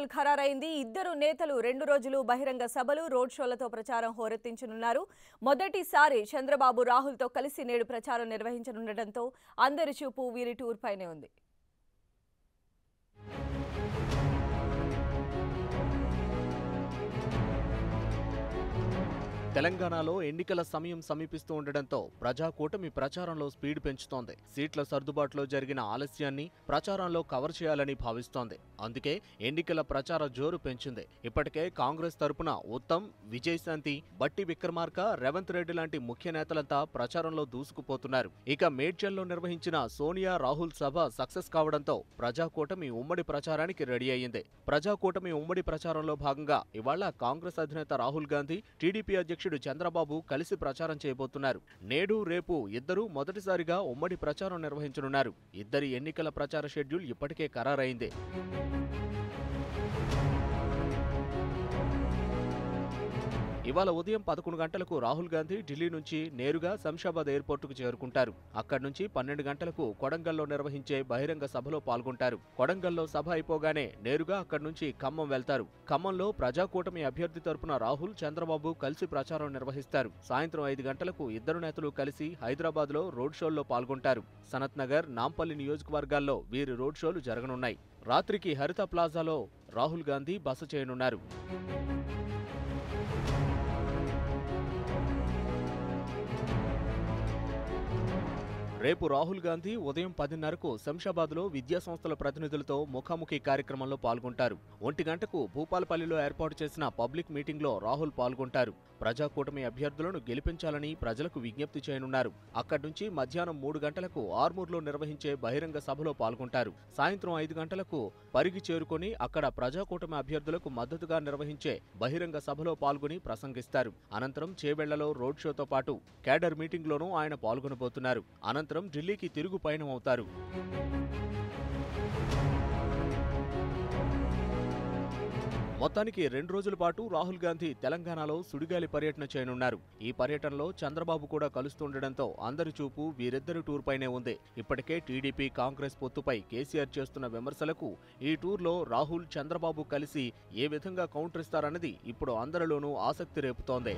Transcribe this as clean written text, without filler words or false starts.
Schedule ఖరారైంది. ఇద్దరు నేతలు 2 రోజులు బహిరంగ సభలు, రోడ్ షోలతో ప్రచారం హోరెత్తించనున్నారు. మొదటిసారి చంద్రబాబు రాహుల్తో కలిసి నేడు ప్రచారం నిర్వహించనుండటంతో అందరి చూపు వీరి టూర్ పైనే ఉంది. తెలంగాణలో ఎన్నికల సమయం సమీపిస్తూ ఉండడంతో ప్రజాకూటమి ప్రచారంలో స్పీడ్ పెంచుతోంది. సీట్ల సర్దుబాటులో జరిగిన ఆలస్యాన్ని ప్రచారంలో కవర్ చేయాలని భావిస్తోంది. అందుకే ఎన్నికల ప్రచార జోరు పెంచింది. ఇప్పటికే కాంగ్రెస్ తరపున ఉత్తమ్, విజయశాంతి, బట్టి విక్రమార్క, రేవంత్ రెడ్డి లాంటి ముఖ్య నేతలంతా ప్రచారంలో దూసుకుపోతున్నారు. ఇక మేడ్చల్లో నిర్వహించిన సోనియా రాహుల్ సభ సక్సెస్ కావడంతో ప్రజాకూటమి ఉమ్మడి ప్రచారానికి రెడీ అయ్యింది. ప్రజాకూటమి ఉమ్మడి ప్రచారంలో భాగంగా ఇవాళ కాంగ్రెస్ అధినేత రాహుల్ గాంధీ, టీడీపీ అధ్యక్షుడు చంద్రబాబు కలిసి ప్రచారం చేయబోతున్నారు. నేడు రేపు ఇద్దరూ మొదటిసారిగా ఉమ్మడి ప్రచారం నిర్వహించనున్నారు. ఇద్దరి ఎన్నికల ప్రచార షెడ్యూల్ ఇప్పటికే ఖరారైంది. ఇవాళ ఉదయం 11 గంటలకు రాహుల్ గాంధీ ఢిల్లీ నుంచి నేరుగా శంషాబాద్ ఎయిర్పోర్టుకు చేరుకుంటారు. అక్కడి నుంచి 12 గంటలకు కొడంగల్లో నిర్వహించే బహిరంగ సభలో పాల్గొంటారు. కొడంగల్లో సభ అయిపోగానే నేరుగా అక్కడి నుంచి ఖమ్మం వెళ్తారు. ఖమ్మంలో ప్రజాకూటమి అభ్యర్థి తరపున రాహుల్, చంద్రబాబు కలిసి ప్రచారం నిర్వహిస్తారు. సాయంత్రం 5 గంటలకు ఇద్దరు నేతలు కలిసి హైదరాబాద్లో రోడ్ షోల్లో పాల్గొంటారు. సనత్ నగర్, నాంపల్లి నియోజకవర్గాల్లో వీరి రోడ్ షోలు జరగనున్నాయి. రాత్రికి హరిత ప్లాజాలో రాహుల్ గాంధీ బస చేయనున్నారు. రేపు రాహుల్ గాంధీ ఉదయం 10:30కు శంషాబాద్లో విద్యాసంస్థల ప్రతినిధులతో ముఖాముఖి కార్యక్రమంలో పాల్గొంటారు. 1 గంటకు భూపాలపల్లిలో ఏర్పాటు చేసిన పబ్లిక్ మీటింగ్లో రాహుల్ పాల్గొంటారు. ప్రజాకూటమి అభ్యర్థులను గెలిపించాలని ప్రజలకు విజ్ఞప్తి చేయనున్నారు. అక్కడి నుంచి మధ్యాహ్నం 3 గంటలకు ఆర్మూర్లో నిర్వహించే బహిరంగ సభలో పాల్గొంటారు. సాయంత్రం 5 గంటలకు పరిగి చేరుకొని అక్కడ ప్రజాకూటమి అభ్యర్థులకు మద్దతుగా నిర్వహించే బహిరంగ సభలో పాల్గొని ప్రసంగిస్తారు. అనంతరం చేవెళ్లలో రోడ్ షోతో పాటు కేడర్ మీటింగ్లోనూ ఆయన పాల్గొనబోతున్నారు. అనంతరం ఢిల్లీకి తిరుగు పయనం అవుతారు. మొత్తానికి 2 రోజుల పాటు రాహుల్ గాంధీ తెలంగాణలో సుడిగాలి పర్యటన చేయనున్నారు. ఈ పర్యటనలో చంద్రబాబు కూడా కలుస్తుండటంతో అందరి చూపు వీరిద్దరి టూర్ పైనే ఉంది. ఇప్పటికే టీడీపీ, కాంగ్రెస్ పొత్తుపై కేసీఆర్ చేస్తున్న విమర్శలకు ఈ టూర్లో రాహుల్, చంద్రబాబు కలిసి ఏ విధంగా కౌంటర్ ఇస్తారన్నది ఇప్పుడు అందరిలోనూ ఆసక్తి రేపుతోంది.